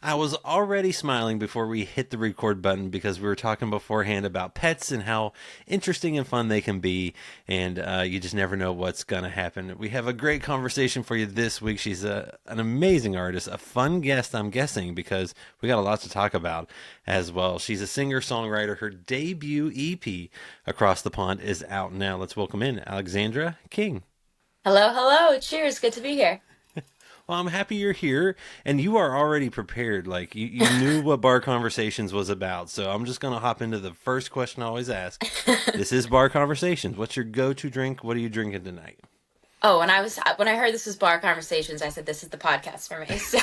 I was already smiling before we hit the record button because we were talking beforehand about pets and how interesting and fun they can be, and you just never know what's going to happen. We have a great conversation for you this week. She's an amazing artist, a fun guest, I'm guessing, because we got a lot to talk about as well. She's a singer-songwriter. Her debut EP, Across the Pond, is out now. Let's welcome in Alexandra King. Hello, hello. Cheers. Good to be here. Well, I'm happy you're here, and you are already prepared. Like you knew what Bar Conversations was about. So I'm just gonna hop into the first question I always ask. This is Bar Conversations. What's your go-to drink? What are you drinking tonight? Oh, when I heard this was bar conversations, I said this is the podcast for me. So,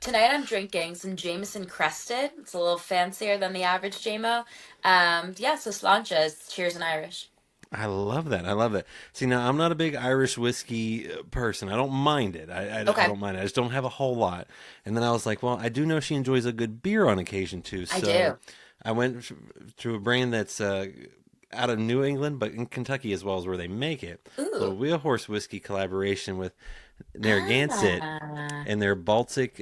tonight I'm drinking some Jameson Crested. It's a little fancier than the average JMO. Yeah, so sláinte is cheers in Irish. I love that. I love that. See, now I'm not a big Irish whiskey person. I don't mind it. I Okay, don't mind it. I just don't have a whole lot. And then I was like, well, I do know she enjoys a good beer on occasion too. I So do. I went to a brand that's out of New England, but in Kentucky as well as where they make it. A little Ooh. Wheelhorse whiskey collaboration with Narragansett Ah. and their Baltic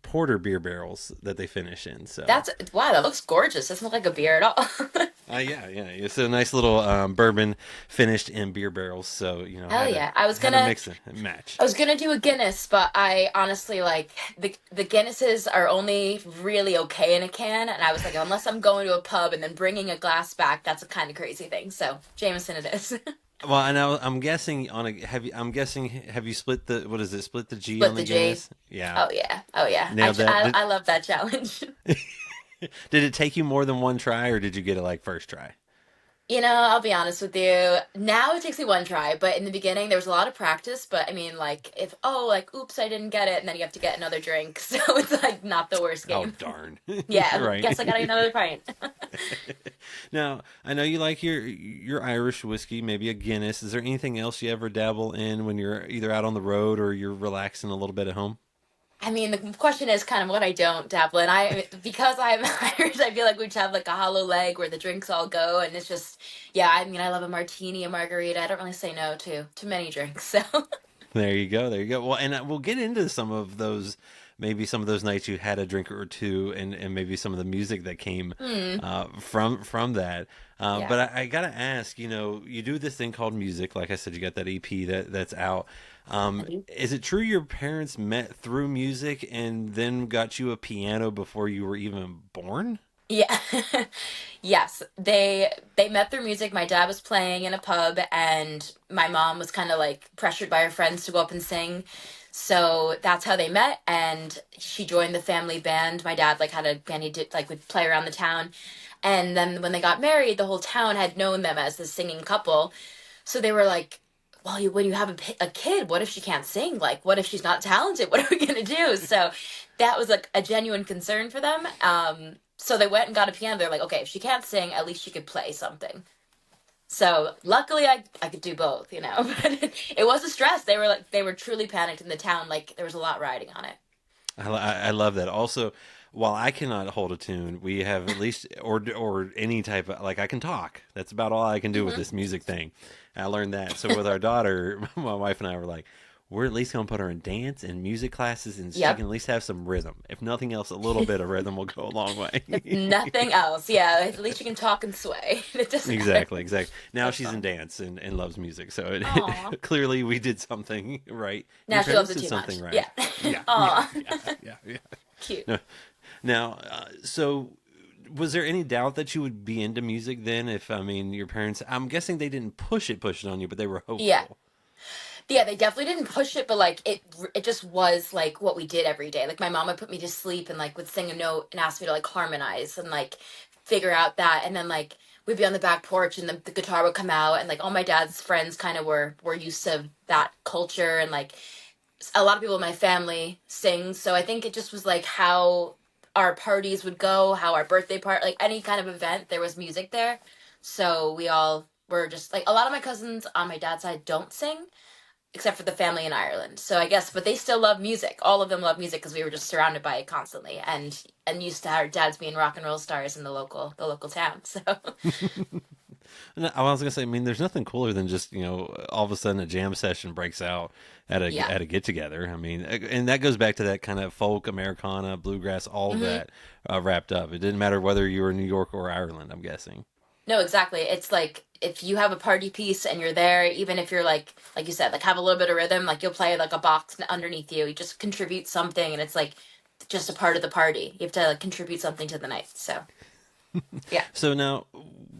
porter beer barrels that they finish in. So Wow, that looks gorgeous. Doesn't look like a beer at all. yeah. It's a nice little bourbon finished in beer barrels. So Hell yeah. had to mix it and match. I was gonna do a Guinness, but I honestly like the Guinnesses are only really okay in a can, and I was like, unless I'm going to a pub and then bringing a glass back, that's a kind of crazy thing. So Jameson it is. Well, and I'm guessing on a have you? I'm guessing have you split the what is it? Split the G on Split the the G. Guinness? Yeah, Oh yeah, oh yeah. nailed that. I love that challenge. Did it take you more than one try, or did you get it like first try? I'll be honest with you. Now it takes me one try, but in the beginning there was a lot of practice. But I mean, like if like oops, I didn't get it, and then you have to get another drink, so it's like not the worst Oh game. darn! Yeah, Right. guess I got another pint. Now I know you like your Irish whiskey, maybe a Guinness. Is there anything else you ever dabble in when you're either out on the road or you're relaxing a little bit at home? I mean, the question is kind of what I don't dabble in. Because I'm Irish, I feel like we just have like a hollow leg where the drinks all go, and it's just, yeah. I mean, I love a martini, a margarita. I don't really say no to many drinks. So, There you go. There you go. Well, and we'll get into some of those, maybe some of those nights you had a drink or two, and maybe some of the music that came hmm, from that. yeah, But I gotta ask, you do this thing called music. Like I said, you got that EP that's out. I do. Is it true your parents met through music and then got you a piano before you were even born? Yeah, yes. They met through music. My dad was playing in a pub, and my mom was kind of like pressured by her friends to go up and sing. So that's how they met, and she joined the family band. My dad like had a band he did like would play around the town, and then when they got married, the whole town had known them as the singing couple. So they were like, well, when you have a kid, what if she can't sing? Like, what if she's not talented? What are we gonna do? So that was like a genuine concern for them. So they went and got a piano. They're like, okay, if she can't sing, at least she could play something. So luckily, I could do both, But it was a stress. They were truly panicked in the town. Like there was a lot riding on it. I love that. Also, while I cannot hold a tune, we have at least or any type of like I can talk. That's about all I can do with Hmm. this music thing. I learned that. So with our daughter, my wife and I were like, we're at least gonna put her in dance and music classes, and she can Yep. at least have some rhythm. If nothing else, a little bit of rhythm will go a long If way. nothing else, yeah. At least you can talk and sway. It doesn't matter. Exactly, exactly. Now That's she's in fun. dance and loves music, so Aw. clearly we did something right. Now Your she loves parents it did too something much. right. Yeah. Yeah, yeah, Aw. yeah, yeah, yeah. Cute. No, now, so was there any doubt that you would be into music then? If I mean, your parents, I'm guessing they didn't push it on you, but they were Yeah. hopeful. Yeah, they definitely didn't push it, but like it just was like what we did every day. Like my mom would put me to sleep and like would sing a note and ask me to like harmonize and like figure out that, and then like we'd be on the back porch and the guitar would come out, and like all my dad's friends kind of were used to that culture, and like a lot of people in my family sing, so I think it just was like how our parties would go, how our birthday part, like any kind of event, there was music there. So we all were just like a lot of my cousins on my dad's side don't sing except for the family in Ireland. So I guess, but they still love music. All of them love music because we were just surrounded by it constantly, and used to our dads being rock and roll stars in the local town. So And I was gonna say, I mean, there's nothing cooler than just all of a sudden a jam session breaks out at Yeah. a get together. I mean, and that goes back to that kind of folk, Americana, bluegrass, all of Hmm. that wrapped up. It didn't matter whether you were in New York or Ireland. I'm guessing. No, exactly. It's like if you have a party piece and you're there, even if you're like you said, like have a little bit of rhythm, like you'll play like a box underneath you. You just contribute something, and it's like just a part of the party. You have to like contribute something to the night. So yeah. So now,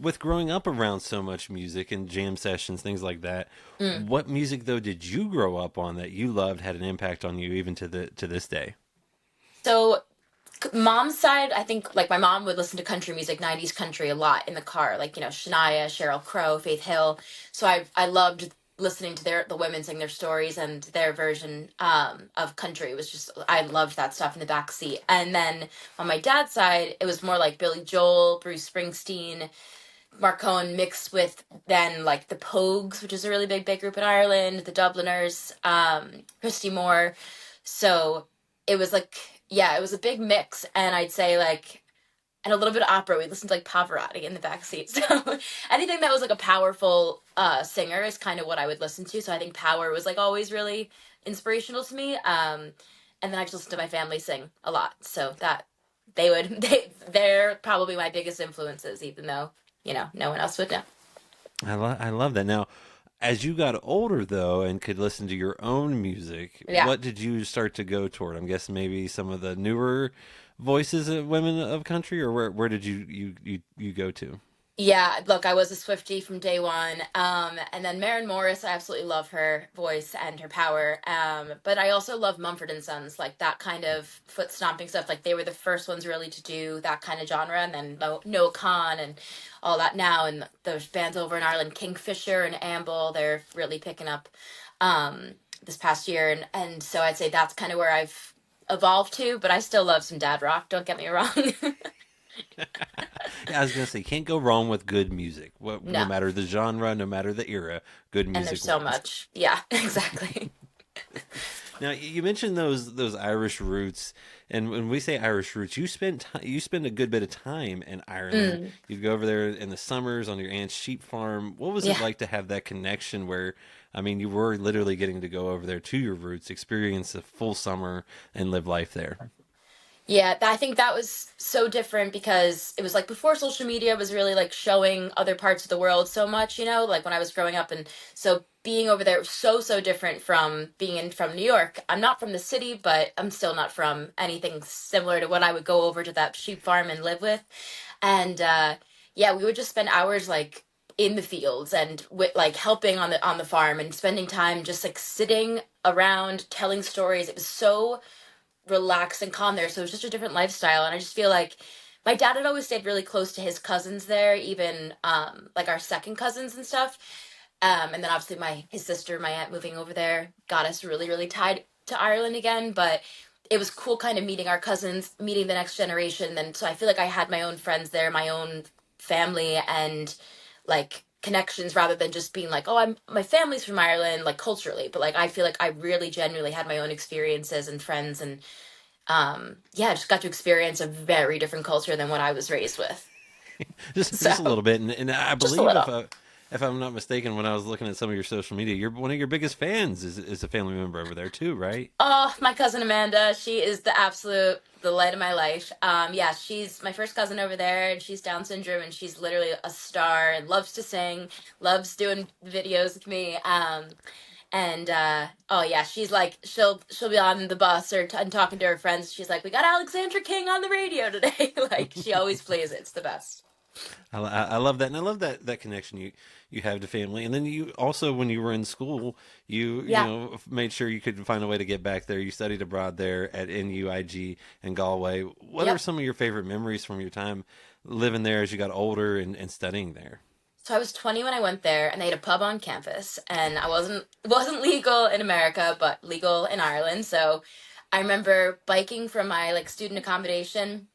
with growing up around so much music and jam sessions, things like that, Mm. what music though did you grow up on that you loved had an impact on you even to this day? So mom's side, I think like my mom would listen to country music, 90s country a lot in the car, like, Shania, Sheryl Crow, Faith Hill. So I loved listening to the women sing their stories, and their version of country was just, I loved that stuff in the back seat. And then on my dad's side, it was more like Billy Joel, Bruce Springsteen, Mark Cohen mixed with then like the Pogues, which is a really big group in Ireland, the Dubliners, Christy Moore. So it was like, yeah, it was a big mix. And I'd say like, and a little bit of opera. We listened to like Pavarotti in the backseat. So anything that was like a powerful singer is kind of what I would listen to. So I think Power was like always really inspirational to me. And then I just listened to my family sing a lot. So that they're probably my biggest influences, even though, no one else would know. I love that. Now, as you got older though and could listen to your own music, Yeah. what did you start to go toward? I'm guessing maybe some of the newer voices of women of country, or where did you go to? Yeah, look, I was a Swiftie from day one. And then Maren Morris, I absolutely love her voice and her power. But I also love Mumford and Sons, like that kind of foot stomping stuff. Like they were the first ones really to do that kind of genre, and then Noah Khan and all that now. And those bands over in Ireland, Kingfisher and Amble, they're really picking up this past year. And so I'd say that's kind of where I've evolved to, but I still love some dad rock, don't get me wrong. Yeah, I was gonna say, can't go wrong with good music. No No. matter the genre, no matter the era, good And there's music so wins. much. Yeah, exactly. Now you mentioned those Irish roots, and when we say Irish roots, you spend a good bit of time in Ireland. Mm, You go over there in the summers on your aunt's sheep farm. What was it yeah. like to have that connection where, I mean, you were literally getting to go over there to your roots, experience a full summer, and live life there? Yeah, I think that was so different because it was like before social media was really like showing other parts of the world so much, like when I was growing up. And so being over there was so different from being from New York. I'm not from the city, but I'm still not from anything similar to what I would go over to that sheep farm and live with. And yeah, we would just spend hours like in the fields and with like helping on the farm and spending time just like sitting around telling stories. It was so relaxed and calm there. So it was just a different lifestyle. And I just feel like my dad had always stayed really close to his cousins there, even like our second cousins and stuff. And then obviously his sister, my aunt moving over there got us really tied to Ireland again. But it was cool kind of meeting our cousins, meeting the next generation. And so I feel like I had my own friends there, my own family and like connections rather than just being like, oh, my family's from Ireland, like culturally. But like I feel like I really genuinely had my own experiences and friends and yeah, I just got to experience a very different culture than what I was raised with. So Just a little bit, and I just a believe little. if I'm not mistaken, when I was looking at some of your social media, you're one of your biggest fans is a family member over there too, right? Oh, my cousin Amanda, she is the light of my life. Yeah, she's my first cousin over there, and she's Down syndrome, and she's literally a star and loves to sing, loves doing videos with me. And oh yeah, she's like she'll be on the bus and talking to her friends. She's like, "We got Alexandra King on the radio today." Like she always plays it. It's the best. I love that, and I love that connection you have to family. And then you also, when you were in school, you Yeah. know made sure you could find a way to get back there. You studied abroad there at NUIG in Galway. What are Yep. some of your favorite memories from your time living there as you got older and studying there? So I was 20 when I went there, and they had a pub on campus, and I wasn't legal in America, but legal in Ireland. So I remember biking from my like student accommodation,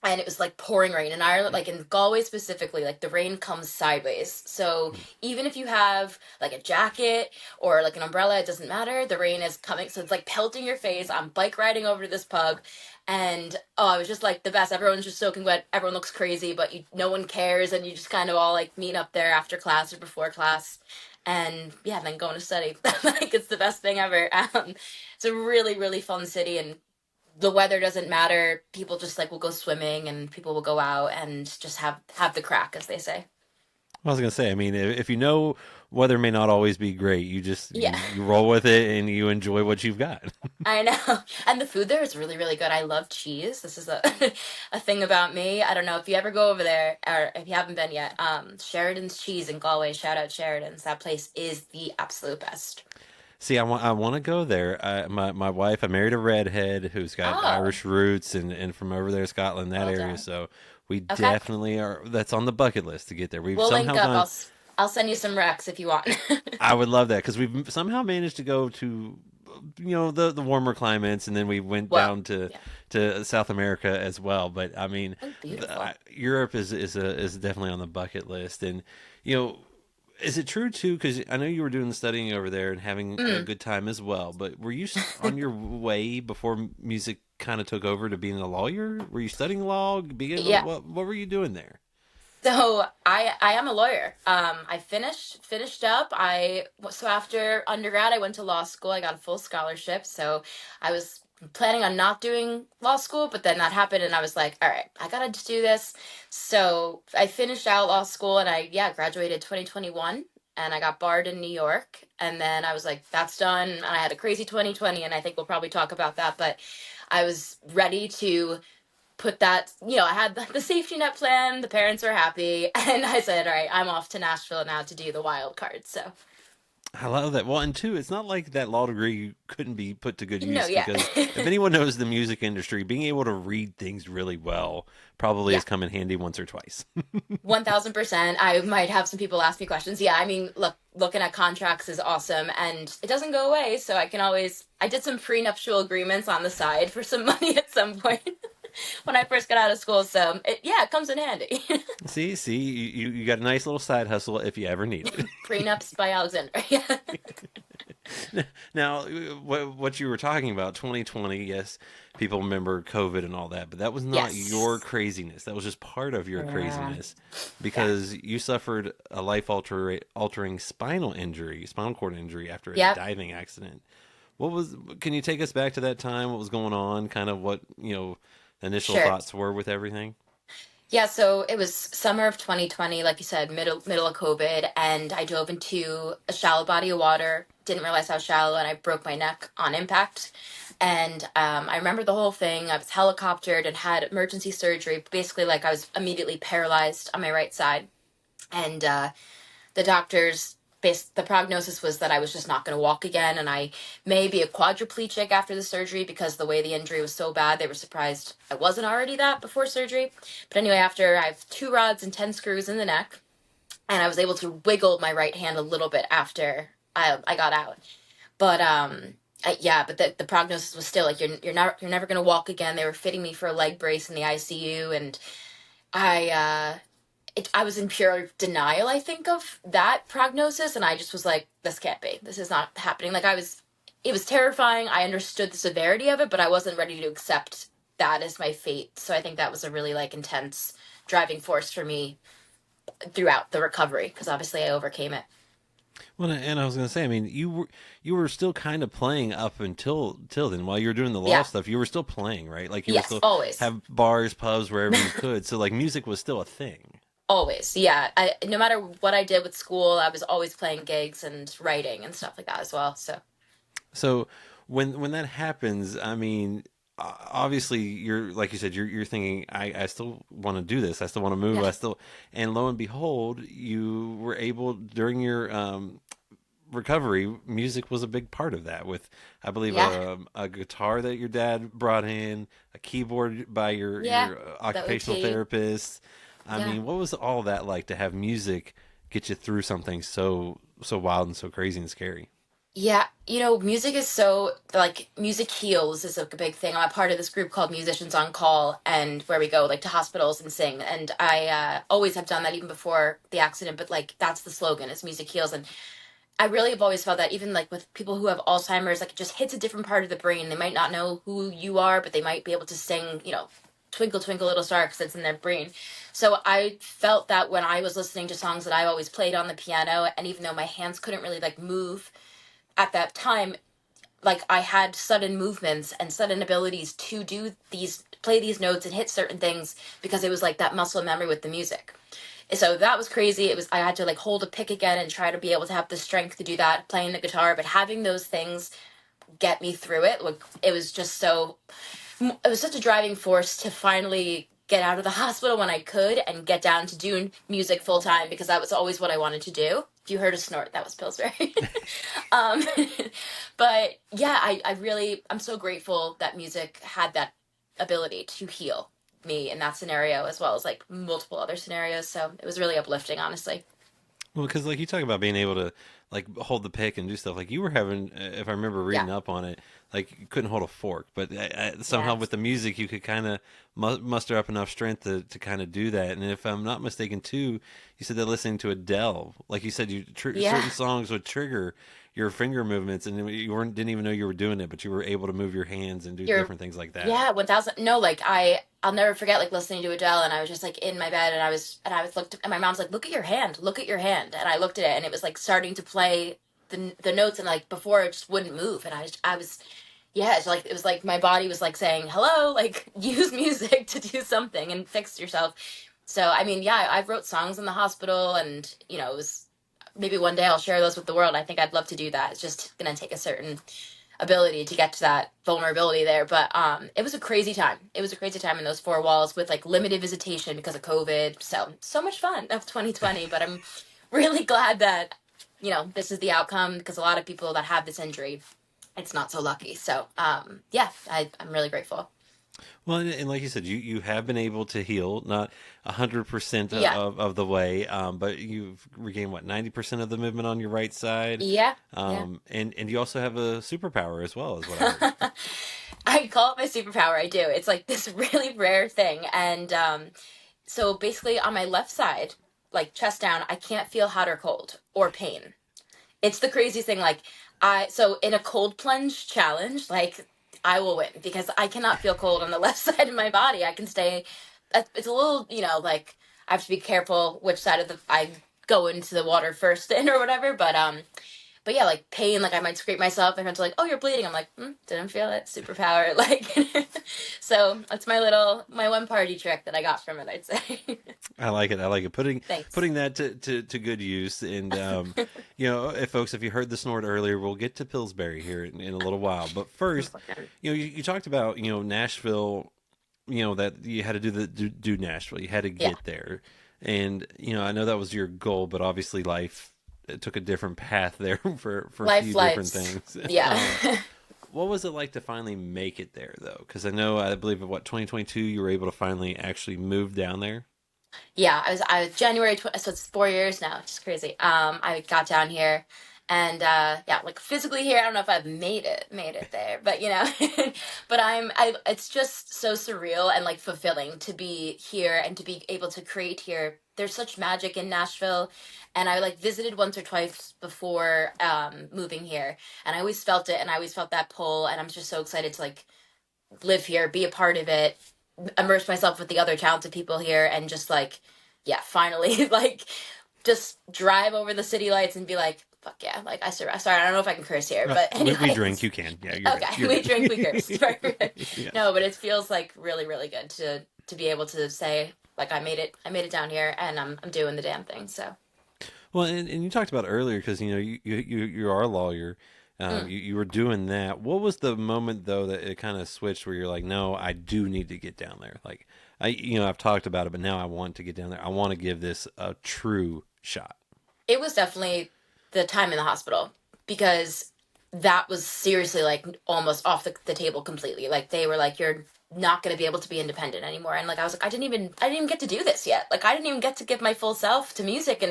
and it was like pouring rain in Ireland, like in Galway specifically, like the rain comes sideways. So even if you have like a jacket or like an umbrella, it doesn't matter. The rain is coming, so it's like pelting your face. I'm bike riding over to this pub, And oh, it was just like the best. Everyone's just soaking wet. Everyone looks crazy, but no one cares, and you just kind of all like meet up there after class or before class, and yeah, then going to study. Like it's the best thing ever. It's a really really fun city, and the weather doesn't matter. People just like will go swimming, and people will go out and just have the crack, as they say. I was gonna say, I mean, if you know weather may not always be great, you just Yeah. you roll with it and you enjoy what you've got. I know. And the food there is really, really good. I love cheese. This is a a thing about me. I don't know if you ever go over there or if you haven't been yet. Sheridan's Cheese in Galway. Shout out Sheridan's. That place is the absolute best. See, I want to go there. My wife, I married a redhead who's got Oh, Irish roots and from over there, Scotland, that well area. done. So we Okay. definitely are. That's on the bucket list to get there. We've We'll link somehow up. gone. I'll send you some recs if you want. I would love that because we've somehow managed to go to, the warmer climates, and then we went Well, down to yeah. South America as well. But I mean, Oh, beautiful. Europe is definitely on the bucket list, and you know. Is it true too? Because I know you were doing the studying over there and having a Mm. good time as well. But were you on your way before music kind of took over to being a lawyer? Were you studying law? Being Yeah. what were you doing there? So I am a lawyer. I finished up. So after undergrad, I went to law school. I got a full scholarship. So I was planning on not doing law school, but then that happened, and I was like, all right, I gotta just do this. So I finished out law school, and I yeah graduated 2021, and I got barred in New York. And then I was like, that's done. And I had a crazy 2020, and I think we'll probably talk about that. But I was ready to put that, I had the safety net plan, the parents were happy, and I said, all right, I'm off to Nashville now to do the wild card. So, I love that. Well, and two, it's not like that law degree couldn't be put to good no, use yeah. because if anyone knows the music industry, being able to read things really well probably Yeah. has come in handy once or twice. 1000%. I might have some people ask me questions. Yeah, I mean, looking at contracts is awesome, and it doesn't go away. So I did some prenuptial agreements on the side for some money at some point when I first got out of school. So, yeah, it comes in handy. See, you got a nice little side hustle if you ever need it. Prenups by Alexandra. Yeah. Now, what you were talking about, 2020, yes, people remember COVID and all that, but that was not your Yes. craziness. That was just part of your Yeah. craziness Yeah. because you suffered a altering spinal cord injury after a Yep. diving accident. Can you take us back to that time? What was going on? Kind of what, initial Sure. thoughts were with everything? Yeah, so it was summer of 2020, like you said, middle of COVID, and I dove into a shallow body of water. Didn't realize how shallow, and I broke my neck on impact. And I remember the whole thing. I was helicoptered and had emergency surgery. Basically, like I was immediately paralyzed on my right side, and the doctors the prognosis was that I was just not going to walk again, and I may be a quadriplegic after the surgery because the way the injury was so bad, they were surprised I wasn't already that before surgery. But anyway, after I have 2 rods and 10 screws in the neck, and I was able to wiggle my right hand a little bit after I got out. But yeah, but the prognosis was still like you're never going to walk again. They were fitting me for a leg brace in the ICU, and I I was in pure denial, I think, of that prognosis, and I just was like, "This can't be. This is not happening." Like it was terrifying. I understood the severity of it, but I wasn't ready to accept that as my fate. So I think that was a really like intense driving force for me throughout the recovery because obviously I overcame it. Well, and I was going to say, I mean, you were still kind of playing up until till then. While you were doing the law Yeah. stuff, you were still playing, right? Like you were Yes. still Always. have bars, pubs, wherever you could. So like music was still a thing. Always. Yeah. No matter what I did with school, I was always playing gigs and writing and stuff like that as well. So So when that happens, I mean, obviously you're like you said, you're thinking, I still want to do this. I still want to move. yeah. And lo and behold, you were able during your recovery, music was a big part of that. With I believe Yeah. a guitar that your dad brought in, a keyboard by Yeah. your The occupational OT. therapist. I Yeah. mean, what was all that like to have music get you through something so wild and so crazy and scary? Yeah, music is so like music heals is a big thing. I'm a part of this group called Musicians on Call, and where we go like to hospitals and sing. And I always have done that even before the accident. But like that's the slogan is music heals, and I really have always felt that even like with people who have Alzheimer's, like it just hits a different part of the brain. They might not know who you are, but they might be able to sing, Twinkle Twinkle Little Star because it's in their brain. So I felt that when I was listening to songs that I always played on the piano, and even though my hands couldn't really like move at that time, like I had sudden movements and sudden abilities to play these notes and hit certain things because it was like that muscle memory with the music. So that was crazy. It was I had to like hold a pick again and try to be able to have the strength to do that playing the guitar, but having those things get me through it, like it was just so it was such a driving force to finally get out of the hospital when I could and get down to doing music full time because that was always what I wanted to do. If you heard a snort, that was Pillsbury. um, but yeah, I really, I'm so grateful that music had that ability to heal me in that scenario as well as like multiple other scenarios. So it was really uplifting, honestly. Well, because like you talk about being able to like hold the pick and do stuff, like you were having, if I remember Yeah. reading up on it, like you couldn't hold a fork, but somehow Yes. with the music you could kind of muster up enough strength to kind of do that. And if I'm not mistaken, too, you said that listening to Adele, like you said, Yeah. certain songs would trigger your finger movements, and you weren't didn't even know you were doing it, but you were able to move your hands and do You're different things like that. Yeah, 1000. No, like I'll never forget like listening to Adele and I was just like in my bed and I was looked and my mom's like, "Look at your hand. Look at your hand." And I looked at it and it was like starting to play the notes and like before it just wouldn't move and I was yeah, it's like it was like my body was like saying, "Hello, like use music to do something and fix yourself." So, I mean, yeah, I wrote songs in the hospital and, it was maybe one day I'll share those with the world. I think I'd love to do that. It's just going to take a certain ability to get to that vulnerability there. But it was a crazy time. It was a crazy time in those four walls with like limited visitation because of COVID. So much fun of 2020. But I'm really glad that this is the outcome because a lot of people that have this injury, it's not so lucky. So yeah, I'm really grateful. Well, and like you said, you have been able to heal, not 100% Yeah, of the way, but you've regained what 90% of the movement on your right side, yeah, yeah. and you also have a superpower as well, is what I heard. I call it my superpower. I do. It's like this really rare thing, and so basically on my left side, like chest down, I can't feel hot or cold or pain. It's the crazy thing. Like so in a cold plunge challenge, like I will win because I cannot feel cold on the left side of my body. I can stay. It's a little, like I have to be careful which side of the I go into the water first in or whatever. But yeah, like pain, like I might scrape myself. My friends are like, "Oh, you're bleeding." I'm like, "Didn't feel it." Superpower, like. So that's my one party trick that I got from it. I'd say. I like it. I like it. Thanks. Putting that to good use. And if folks, if you heard the snort earlier, we'll get to Pillsbury here in a little while. But first, you talked about Nashville. That you had to do Nashville. You had to Yeah, get there, and I know that was your goal, but obviously life it took a different path there for a few different lives. things. Yeah. What was it like to finally make it there, though? Because I believe of what 2022 you were able to finally actually move down there. Yeah, I was January so it's 4 years now. It's just crazy. I got down here, and yeah, like physically here. I don't know if I've made it there, but but It's just so surreal and like fulfilling to be here and to be able to create here. There's such magic in Nashville, and I like visited once or twice before moving here, and I always felt it, and I always felt that pull, and I'm just so excited to like live here, be a part of it, immerse myself with the other talented people here, and just like, yeah, finally, like, just drive over the city lights and be like, fuck yeah, like I survived. Sorry, I don't know if I can curse here, but We drink. anyways, You can. Yeah, you're good. okay, You're we drink, we curse. good. Yeah. No, but it feels like really, really good to be able to say like I made it down here, and I'm doing the damn thing. So, Well, and you talked about earlier because you are a lawyer. mm. You were doing that. What was the moment though that it kind of switched where you're like, no, I do need to get down there. Like I've talked about it, but now I want to get down there. I want to give this a true shot. It was definitely the time in the hospital because that was seriously like almost off the table completely. Like they were like, you're not going to be able to be independent anymore. And like, I was like, I didn't even get to do this yet. Like, I didn't even get to give my full self to music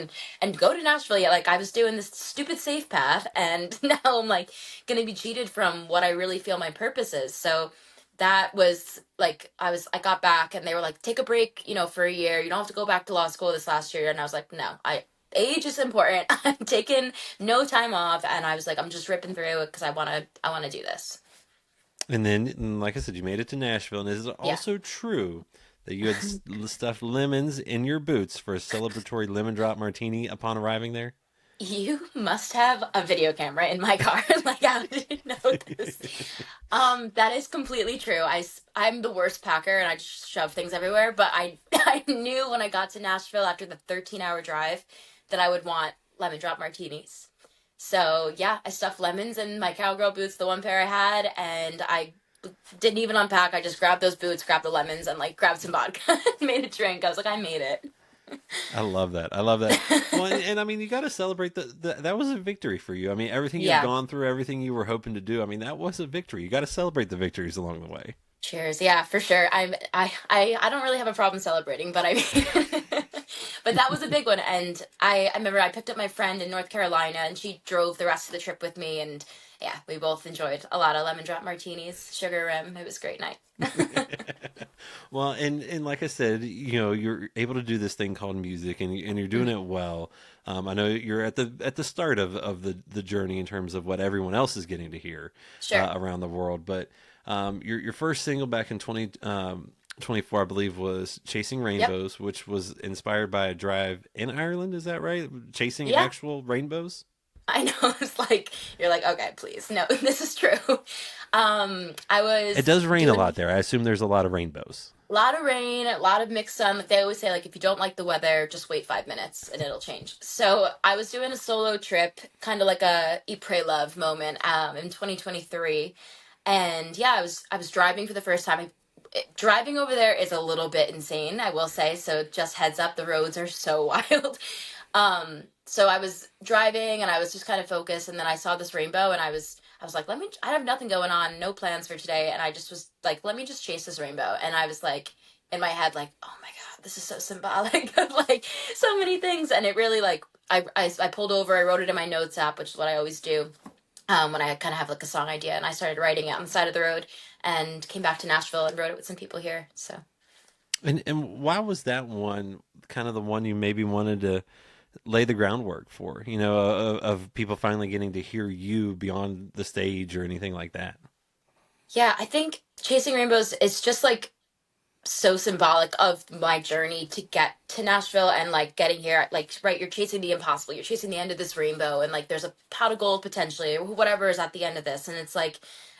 and go to Nashville yet. Like I was doing this stupid safe path. And now I'm like going to be cheated from what I really feel my purpose is. So that was like, I got back and they were like, take a break, for a year. You don't have to go back to law school this last year. And I was like, no, age is important. I'm taking no time off, and I was like, I'm just ripping through it because I want to do this. And then, like I said, you made it to Nashville, and is it Yeah. also true that you had stuffed lemons in your boots for a celebratory lemon drop martini upon arriving there? You must have a video camera in my car. Like, how did you know this? That is completely true. I'm the worst packer and I just shove things everywhere, but I I knew when I got to Nashville after the 13-hour drive that I would want lemon drop martinis. So, yeah, I stuffed lemons in my cowgirl boots, the one pair I had, and I didn't even unpack. I just grabbed those boots, grabbed the lemons, and like grabbed some vodka and made a drink. I was like, I made it. I love that. I love that. Well, and I mean, you got to celebrate that was a victory for you. I mean, everything you've Yeah. gone through, everything you were hoping to do. I mean, that was a victory. You got to celebrate the victories along the way. Cheers. Yeah, for sure. I don't really have a problem celebrating, but I mean but that was a big one. And I remember I picked up my friend in North Carolina and she drove the rest of the trip with me, and yeah, we both enjoyed a lot of lemon drop martinis, sugar rim. It was a great night. Well, and like I said, you're able to do this thing called music, and you're doing Mm, it well. I know you're at the start of the journey in terms of what everyone else is getting to hear sure. around the world. But your first single back in 24, I believe, was "Chasing Yep. Rainbows," which was inspired by a drive in Ireland. Is that right? Chasing Yeah. actual rainbows. I know. It's like you're like, okay, please. No, this is true. I It was does rain a lot doing there. I assume there's a lot of rainbows. a lot of rain, a lot of mixed sun. Like they always say, like if you don't like the weather, just wait 5 minutes and it'll change. So I was doing a solo trip, kind of like a Eat Pray Love moment, in 2023, and yeah, I was driving for the first time. Driving over there is a little bit insane, I will say. So just heads up, the roads are so wild. So I was driving and I was just kind of focused, and then I saw this rainbow and I was like, I have nothing going on, no plans for today, and I just was like, let me just chase this rainbow. And I was like in my head like, oh my god, this is so symbolic of like so many things. And it really like I pulled over, I wrote it in my notes app, which is what I always do. When I kind of have like a song idea, and I started writing it on the side of the road and came back to Nashville and wrote it with some people here. So And why was that one kind of the one you maybe wanted to lay the groundwork for? Of people finally getting to hear you beyond the stage or anything like that. yeah, I think Chasing Rainbows is just like so symbolic of my journey to get to Nashville and like getting here. Like, right, you're chasing the impossible. You're chasing the end of this rainbow, and like there's a pot of gold potentially, or whatever is at the end of this. And it's like,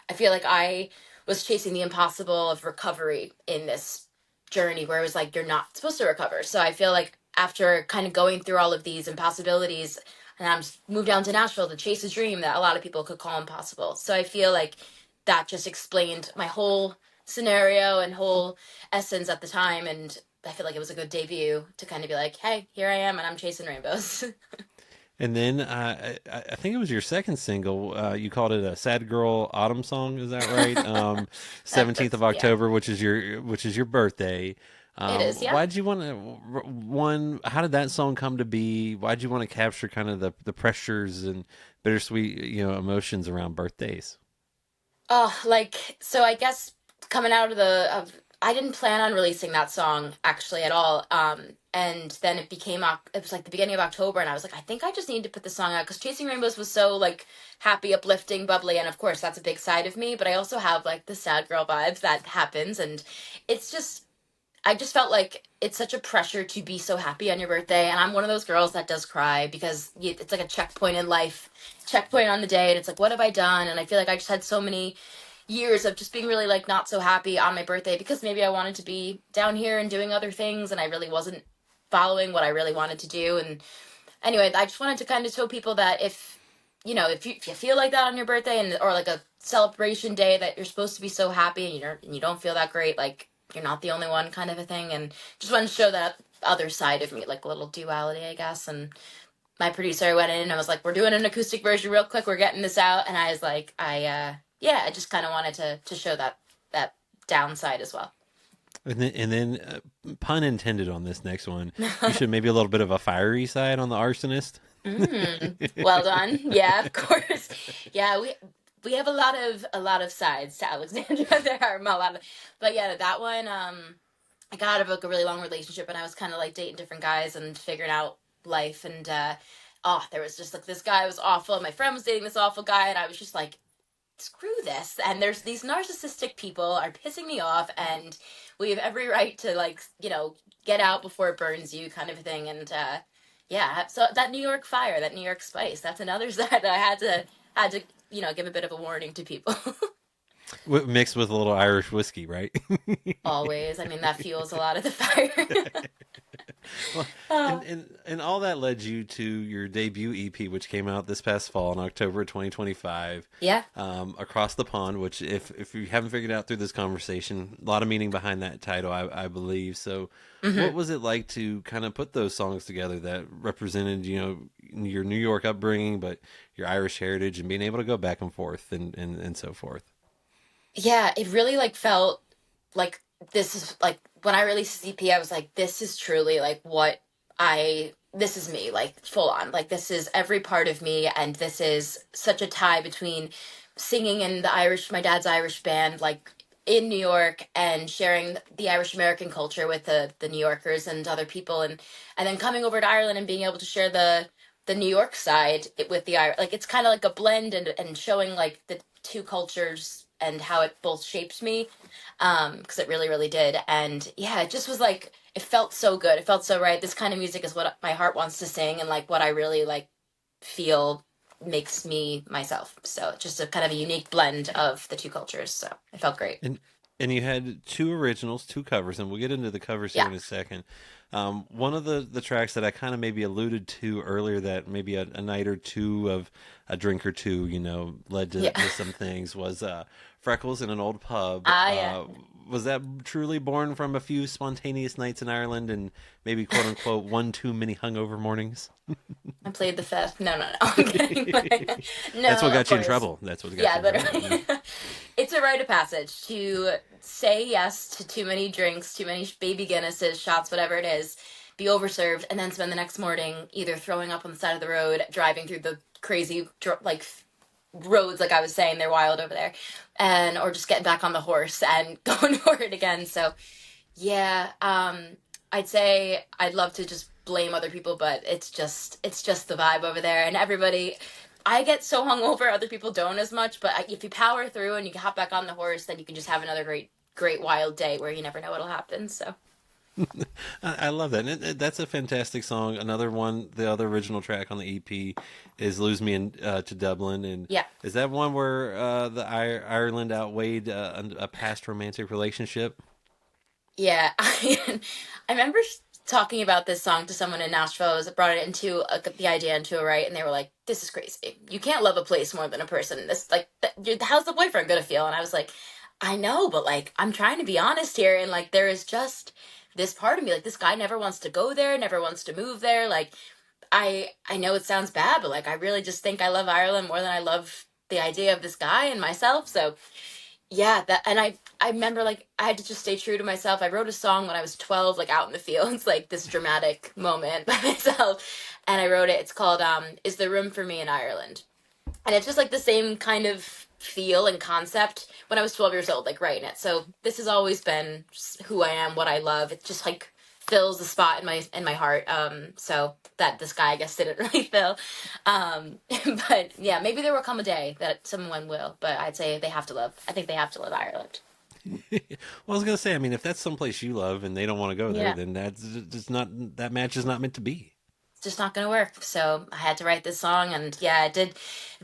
I feel like I was chasing the impossible of recovery in this journey where it was like, you're not supposed to recover. So I feel like after kind of going through all of these impossibilities, and I'm moved down to Nashville to chase a dream that a lot of people could call impossible. So I feel like that just explained my whole scenario and whole essence at the time, and I feel like it was a good debut to kind of be like, hey, here I am and I'm chasing rainbows. And then I think it was your second single. You called it a "Sad Girl Autumn Song." Is that right? 17th of Yeah, October, which is your birthday. it is. Yeah. Why'd you want to one? How did that song come to be? Why'd you want to capture kind of the pressures and bittersweet emotions around birthdays? Oh, like, so I guess coming out of I didn't plan on releasing that song actually at all. And then it was like the beginning of October, and I was like, I think I just need to put the song out because Chasing Rainbows was so like happy, uplifting, bubbly, and of course that's a big side of me. But I also have like the sad girl vibes that happens, and it's just I just felt like it's such a pressure to be so happy on your birthday, and I'm one of those girls that does cry because it's like a checkpoint in life, checkpoint on the day, and it's like, what have I done? And I feel like I just had so many years of just being really like not so happy on my birthday because maybe I wanted to be down here and doing other things, and I really wasn't following what I really wanted to do. And anyway, I just wanted to kind of show people that if you feel like that on your birthday, and or like a celebration day that you're supposed to be so happy and you don't feel that great, like you're not the only one, kind of a thing. And just wanted to show that other side of me, like a little duality, I guess. And my producer went in and I was like, we're doing an acoustic version real quick, we're getting this out. And I was like, I just kind of wanted to show that downside as well. Pun intended on this next one. You should maybe a little bit of a fiery side on the arsonist. Well done. Yeah, of course. Yeah, we have a lot of sides to Alexandra. There are a lot of, but yeah, that one. I got out of like a really long relationship, and I was kind of like dating different guys and figuring out life. And oh, there was just like this guy was awful. My friend was dating this awful guy, and I was just like, screw this. And there's these narcissistic people are pissing me off, and we have every right to, like, get out before it burns you, kind of thing. And yeah, so that New York fire, that New York spice, that's another side that I had to give a bit of a warning to people. Mixed with a little Irish whiskey, right? Always. I mean, that fuels a lot of the fire. Well, and, Oh, and all that led you to your debut EP, which came out this past fall in October 2025, yeah. Across the Pond, which, if you haven't figured out through this conversation, a lot of meaning behind that title, I believe. So what Hmm. was it like to kind of put those songs together that represented, your New York upbringing, but your Irish heritage, and being able to go back and forth and so forth? Yeah, it really like felt like this is like when I released CP, I was like, this is truly like this is me, like full on. Like this is every part of me, and this is such a tie between singing in my dad's Irish band, like in New York, and sharing the Irish American culture with the New Yorkers and other people, and then coming over to Ireland and being able to share the New York side with the Irish. Like it's kind of like a blend, and showing like the two cultures and how it both shaped me, because it really, really did. And yeah, it just was like, it felt so good, it felt so right. This kind of music is what my heart wants to sing, and like what I really like feel makes me myself. So just a kind of a unique blend of the two cultures, so it felt great. And you had two originals, two covers, and we'll get into the covers here Yeah. in a second. One of the tracks that I kind of maybe alluded to earlier, that maybe a night or two of a drink or two, led Yeah. to some things, was Freckles in an old pub. Yeah. Was that truly born from a few spontaneous nights in Ireland and maybe quote unquote one too many hungover mornings? I played the fifth. No, no, no. I'm kidding. That's what No, of got you in course. trouble. That's what got Yeah, you in trouble. literally. It's a rite of passage to say yes to too many drinks, too many baby Guinnesses, shots, whatever it is, be overserved, and then spend the next morning either throwing up on the side of the road, driving through the crazy like roads, like I was saying, they're wild over there, and or just getting back on the horse and going for it again. So yeah, I'd say I'd love to just blame other people, but it's just the vibe over there, and everybody. I get so hungover, other people don't as much. But if you power through and you hop back on the horse, then you can just have another great, great wild day where you never know what'll happen. So I love that. And that's a fantastic song. Another one, the other original track on the EP is "Lose Me to Dublin." And yeah, is that one where the Ireland outweighed a past romantic relationship? yeah. I remember talking about this song to someone in Nashville. I brought it into the idea into a right, and they were like, "This is crazy. You can't love a place more than a person. This like, how's the boyfriend gonna feel?" And I was like, "I know, but like, I'm trying to be honest here, and like, there is just this part of me, like, this guy never wants to go there, never wants to move there. Like, I know it sounds bad, but like, I really just think I love Ireland more than I love the idea of this guy and myself. So." Yeah, that, and I remember like I had to just stay true to myself. I wrote a song when I was 12, like out in the fields, like this dramatic moment by myself. And I wrote it. It's called Is There Room for Me in Ireland? And it's just like the same kind of feel and concept when I was 12 years old, like writing it. So this has always been who I am, what I love. It just like fills the spot in my heart. So that this guy I guess didn't really fill. But yeah, maybe there will come a day that someone will. But I'd say they have to love. I think they have to love Ireland. Well, I was gonna say, I mean, if that's someplace you love and they don't want to go there, Yeah, then that's just not, that match is not meant to be. it's just not gonna work. So I had to write this song, and yeah, it did.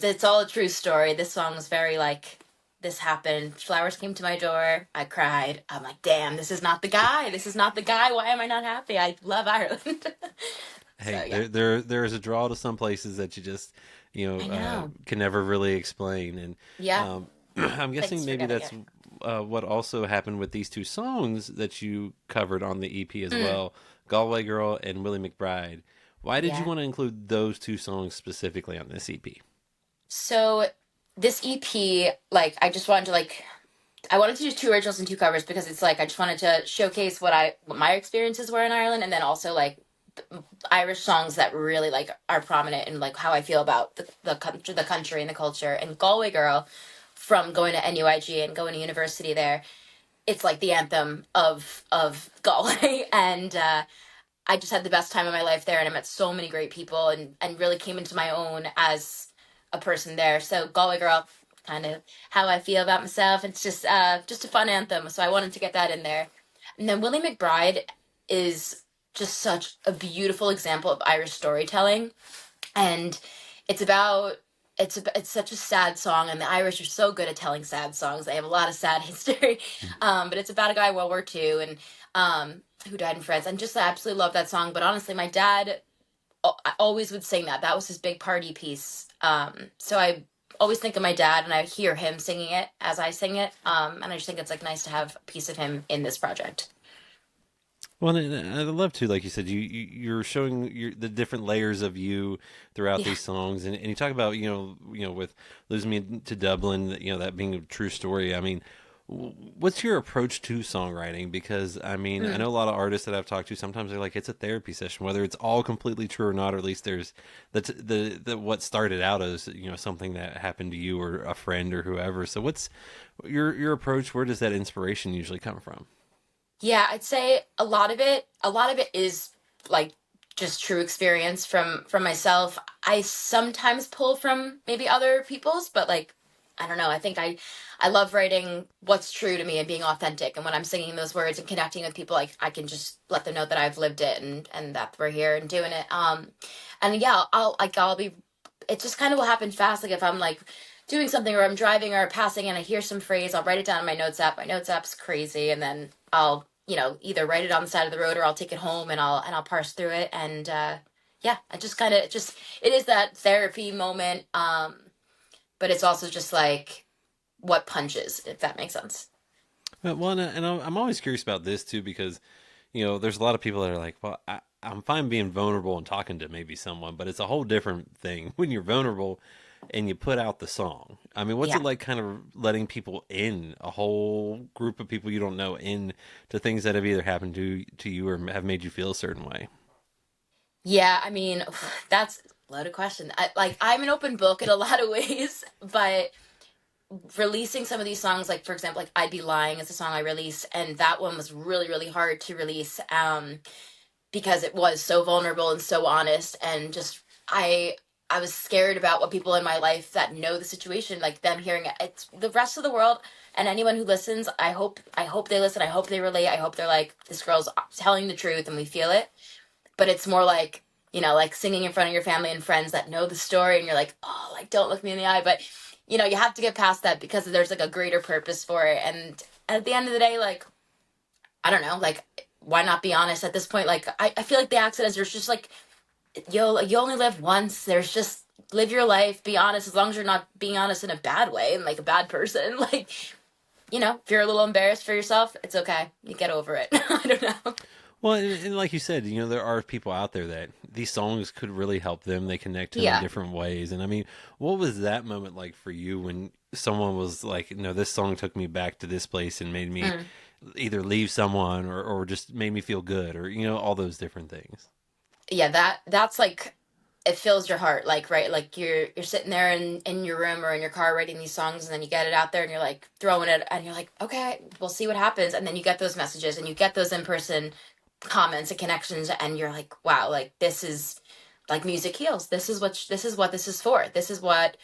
It's all a true story. This song was very like, this happened. Flowers came to my door. I cried. I'm like, damn, this is not the guy. This is not the guy. Why am I not happy? I love Ireland. So Hey, yeah, there is a draw to some places that you just I know. can never really explain, and Yeah, I'm guessing thanks for maybe getting that's it. what also happened with these two songs that you covered on the EP as Mm, well, "Galway Girl" and "Willie McBride." Why did you yeah. want to include those two songs specifically on this EP? So this EP, like, I just wanted to like, I wanted to do two originals and two covers because it's like I just wanted to showcase what my experiences were in Ireland, and then also like Irish songs that really like are prominent in like how I feel about the country and the culture. And Galway Girl, from going to NUIG and going to university there, it's like the anthem of Galway. And I just had the best time of my life there, and I met so many great people, and really came into my own as a person there. So Galway Girl, kind of how I feel about myself. It's just a fun anthem, so I wanted to get that in there. And then Willie McBride is just such a beautiful example of Irish storytelling, and it's about it's such a sad song, and the Irish are so good at telling sad songs. They have a lot of sad history, but it's about a guy in World War II, and who died in France. And just I absolutely love that song. But honestly, my dad always would sing that. That was his big party piece. So I always think of my dad, and I hear him singing it as I sing it. And I just think it's like nice to have a piece of him in this project. Well, and I love to, like you said, you're showing the different layers of you throughout Yeah. these songs, and you talk about with losing me to Dublin, that being a true story. I mean, what's your approach to songwriting? Because I mean, I Mm. know a lot of artists that I've talked to. Sometimes they're like, it's a therapy session, whether it's all completely true or not, or at least there's the what started out as something that happened to you or a friend or whoever. So what's your approach? Where does that inspiration usually come from? Yeah, I'd say a lot of it is like just true experience from myself. I sometimes pull from maybe other people's, but like I don't know. I think I love writing what's true to me and being authentic. And when I'm singing those words and connecting with people, like I can just let them know that I've lived it and that we're here and doing it. And yeah, I'll be. It just kind of will happen fast. Like if I'm like doing something or I'm driving or passing and I hear some phrase, I'll write it down in my notes app. My notes app's crazy, and then I'll either write it on the side of the road or I'll take it home and I'll parse through it. And yeah, I just kind of just it is that therapy moment. But it's also just like what punches, if that makes sense. Well, and I'm always curious about this too because there's a lot of people that are like, well, I'm fine being vulnerable and talking to maybe someone, but it's a whole different thing when you're vulnerable and you put out the song. I mean, what's Yeah. it like kind of letting people in, a whole group of people you don't know, in to things that have either happened to you or have made you feel a certain way? Yeah, I mean, that's a loaded question. I'm an open book in a lot of ways, but releasing some of these songs, like for example, like I'd Be Lying is a song I released, and that one was really, really hard to release. Because it was so vulnerable and so honest, and just I was scared about what people in my life that know the situation, like them hearing it. It's the rest of the world and anyone who listens. I hope they listen. I hope they relate. I hope they're like, this girl's telling the truth and we feel it. But it's more like, like singing in front of your family and friends that know the story, and you're like, oh, like don't look me in the eye. But you have to get past that because there's like a greater purpose for it. And at the end of the day, like I don't know, like why not be honest at this point? Like I feel like the accidents, there's just like you only live once. There's just live your life, be honest, as long as you're not being honest in a bad way and like a bad person. Like, if you're a little embarrassed for yourself, it's okay. You get over it. I don't know. Well, and like you said, there are people out there that these songs could really help them. They connect to them in Yeah. different ways. And I mean, what was that moment like for you when someone was like, this song took me back to this place and made me Mm. either leave someone or just made me feel good or, all those different things. Yeah, that's like it fills your heart, like right, like you're sitting there in your room or in your car writing these songs, and then you get it out there and you're like throwing it and you're like, okay, we'll see what happens. And then you get those messages and you get those in-person comments and connections, and you're like, wow, like this is like music heals. This is what this is for. This is what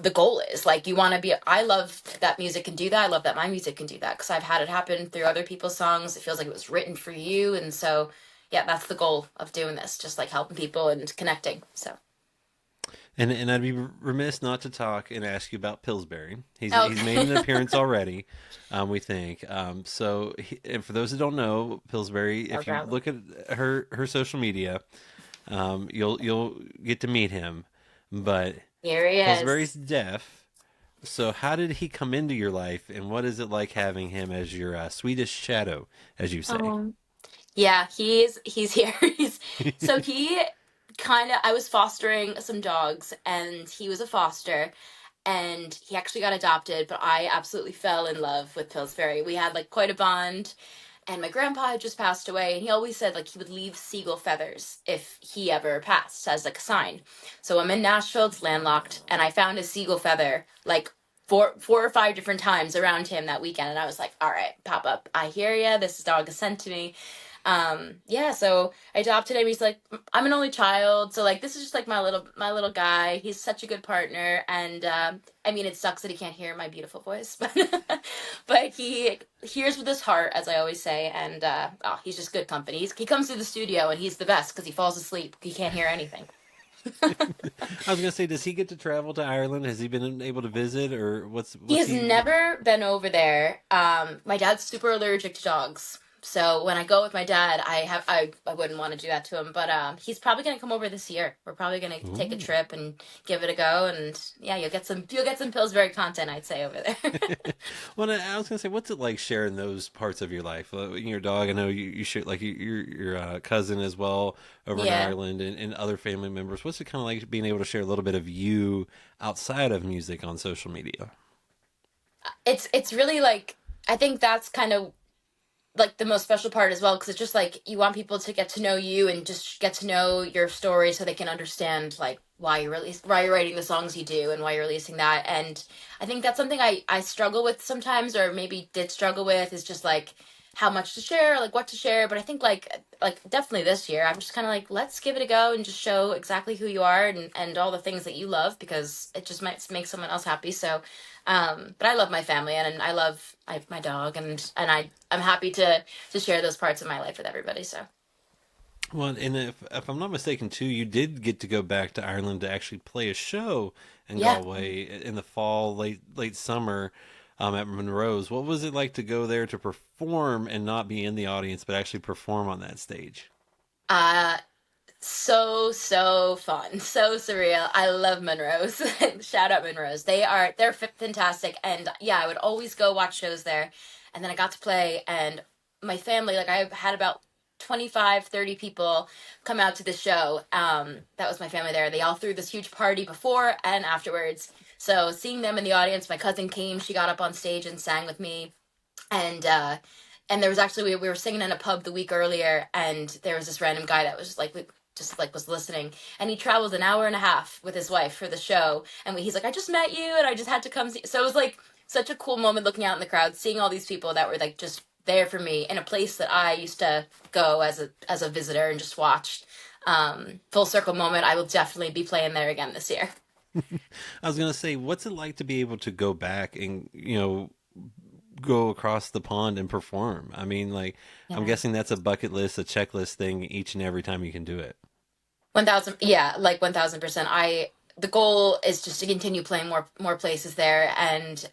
the goal is. Like you want to be. I love that music can do that. I love that my music can do that because I've had it happen through other people's songs. It feels like it was written for you, and so yeah, that's the goal of doing this. Just like helping people and connecting. So And I'd be remiss not to talk and ask you about Pillsbury. He's made okay. an appearance already, we think. And for those that don't know, Pillsbury, No if you problem. look at her social media, you'll get to meet him. But Here he Pillsbury's is. deaf. So how did he come into your life, and what is it like having him as your Swedish shadow, as you say? Yeah, he's here. He kind of I was fostering some dogs, and he was a foster, and he actually got adopted, but I absolutely fell in love with Pillsbury. We had like quite a bond, and my grandpa had just passed away, and he always said like he would leave seagull feathers if he ever passed as like a sign. So I'm in Nashville, it's landlocked, and I found a seagull feather like four or five different times around him that weekend, and I was like, all right, pop up, I hear ya, this dog is sent to me. Yeah, so I adopted him. He's like, I'm an only child, so like this is just like my little guy. He's such a good partner, and I mean, it sucks that he can't hear my beautiful voice, but he hears with his heart, as I always say, and oh, he's just good company. He comes to the studio and he's the best because he falls asleep. He can't hear anything. I was gonna say, does he get to travel to Ireland? Has he been able to visit, or He what's has he? never been over there. My dad's super allergic to dogs. So when I go with my dad, I wouldn't want to do that to him, but he's probably gonna come over this year. We're probably gonna take a Ooh. trip and give it a go, and yeah, you'll get some Pillsbury content, I'd say, over there. Well, I was gonna say, what's it like sharing those parts of your life? Your dog, I know you share like your cousin as well over in Yeah. Ireland, and other family members. What's it kind of like being able to share a little bit of you outside of music on social media? It's really like I think that's kind of like the most special part as well because it's just like you want people to get to know you and just get to know your story so they can understand like why you're writing the songs you do and why you're releasing that. And I think that's something I struggle with sometimes, or maybe did struggle with, is just like how much to share, like what to share. But I think like definitely this year I'm just kind of like, let's give it a go and just show exactly who you are and all the things that you love, because it just might make someone else happy. So but I love my family, and I love my dog, and I'm happy to share those parts of my life with everybody. So Well, and if I'm not mistaken, too, you did get to go back to Ireland to actually play a show in yeah. Galway in the fall, late summer, at Monroe's. What was it like to go there to perform and not be in the audience, but actually perform on that stage? uh so fun, so surreal. I love Monroe's. Shout out Monroe's. They're fantastic, and yeah, I would always go watch shows there. And then I got to play, and my family, like I had about 25, 30 people come out to the show. That was my family there. They all threw this huge party before and afterwards. So seeing them in the audience, my cousin came, she got up on stage and sang with me, and there was actually we were singing in a pub the week earlier, and there was this random guy that was just like was listening, and he traveled an hour and a half with his wife for the show, and he's like, I just met you and I just had to come see. So it was like such a cool moment looking out in the crowd, seeing all these people that were like just there for me in a place that I used to go as a visitor and just watched. Full circle moment. I will definitely be playing there again this year. I was gonna say, what's it like to be able to go back and go across the pond and perform? I mean, like, I'm Yeah. guessing that's a bucket list, a checklist thing each and every time you can do it. 1,000, yeah, like 1,000%. The goal is just to continue playing more places there and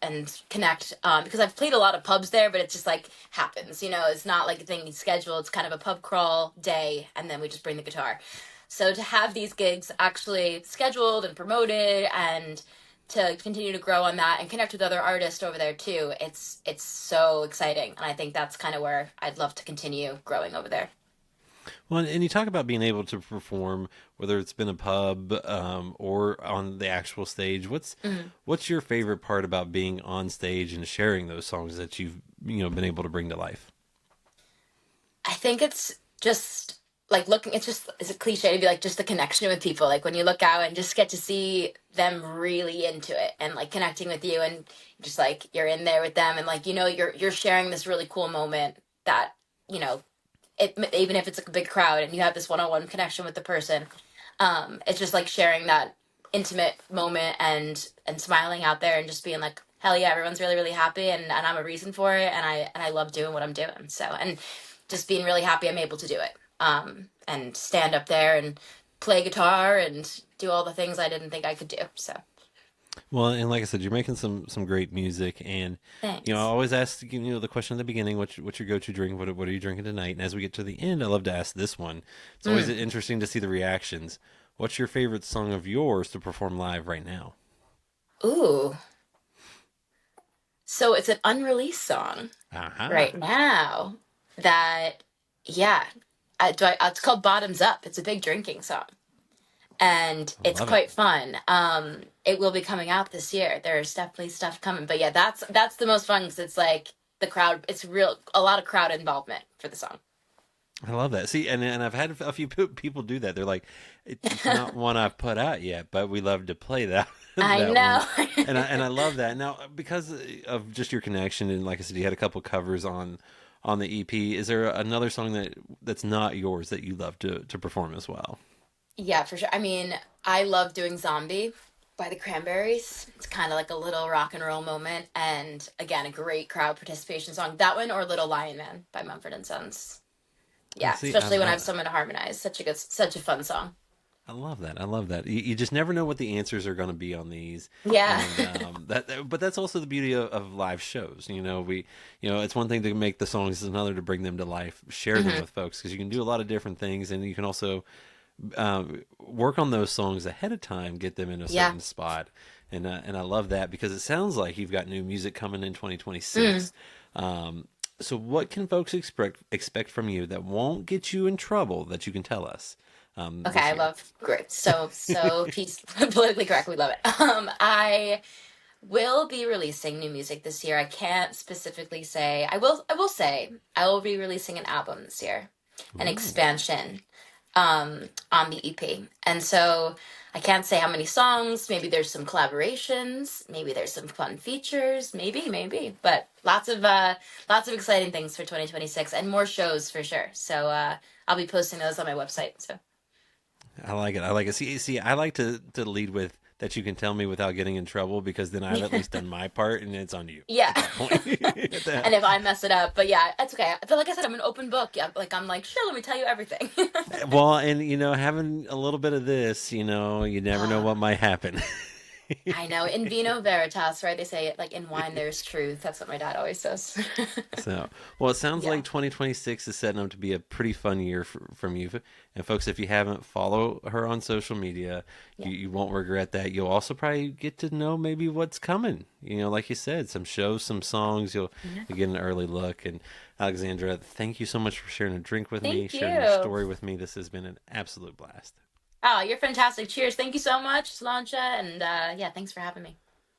connect, because I've played a lot of pubs there, but it just like happens, it's not like a thing scheduled. It's kind of a pub crawl day, and then we just bring the guitar. So to have these gigs actually scheduled and promoted, and to continue to grow on that and connect with other artists over there too, it's so exciting, and I think that's kind of where I'd love to continue growing over there. Well, and you talk about being able to perform, whether it's been a pub, or on the actual stage. Mhm. What's your favorite part about being on stage and sharing those songs that you've been able to bring to life? I think it's just like looking, it's a cliche to be like just the connection with people. Like when you look out and just get to see them really into it and like connecting with you, and just like you're in there with them, and like you're sharing this really cool moment that, you know, even if it's like a big crowd and you have this one-on-one connection with the person. It's just like sharing that intimate moment, and smiling out there and just being like, hell yeah, everyone's really really happy, and I'm a reason for it, and I love doing what I'm doing. So, and just being really happy I'm able to do it, and stand up there and play guitar and do all the things I didn't think I could do. So Well, and like I said, you're making some great music, and I thanks. always ask the question at the beginning, what's your go-to drink? What are you drinking tonight? And as we get to the end, I love to ask this one. It's always Mm. interesting to see the reactions. What's your favorite song of yours to perform live right now? Ooh, so it's an unreleased song right Aha! now that, yeah, it's called Bottoms Up. It's a big drinking song, and I it's love it. quite fun. It will be coming out this year. There's definitely stuff coming, but yeah, that's the most fun because it's like the crowd. It's real, a lot of crowd involvement for the song. I love that. See, and I've had a few people do that. They're like, it's not one I've put out yet, but we love to play that I that one, know. and I love that. Now, because of just your connection, and like I said, you had a couple covers on on the EP. Is there another song that's not yours that you love to perform as well? Yeah, for sure. I mean, I love doing Zombie by the Cranberries. It's kind of like a little rock and roll moment. And again, a great crowd participation song. That one or Little Lion Man by Mumford and Sons. And Yeah, see, especially when I have someone to harmonize. Such a fun song. I love that. I love that. You just never know what the answers are going to be on these, Yeah. and but that's also the beauty of live shows. It's one thing to make the songs, it's another to bring them to life, share them Hmm. with folks, because you can do a lot of different things, and you can also work on those songs ahead of time, get them in a Yeah. certain spot, and I love that because it sounds like you've got new music coming in Mm. 2026. So what can folks expect from you that won't get you in trouble that you can tell us Okay, this I year? love great. So peace politically correct. We love it. I will be releasing new music this year. I can't specifically say. I will say I will be releasing an album this year, an Ooh. expansion on the EP. And so I can't say how many songs. Maybe there's some collaborations. Maybe there's some fun features. Maybe. But lots of exciting things for 2026 and more shows for sure. So I'll be posting those on my website. So I like it. I like it. See, I like to lead with that you can tell me without getting in trouble because then I've at least done my part and it's on you yeah. at that point. At And that. if I mess it up, but yeah, it's okay. But like I said, I'm an open book. Yeah, like I'm like, sure, let me tell you everything. Well, and having a little bit of this, you never know what Ah, might happen. I know. In vino veritas, right? They say it like in wine there's truth. That's what my dad always says. So, well, it sounds Yeah. like 2026 is setting up to be a pretty fun year from you. And folks, if you haven't, follow her on social media. Yeah. You won't regret that. You'll also probably get to know maybe what's coming. Like you said, some shows, some songs. Yeah. You'll get an early look. And Alexandra, thank you so much for sharing a drink with me, Thank sharing your you. story with me. This has been an absolute blast. Oh, you're fantastic. Cheers. Thank you so much, Slancha. And yeah, thanks for having me.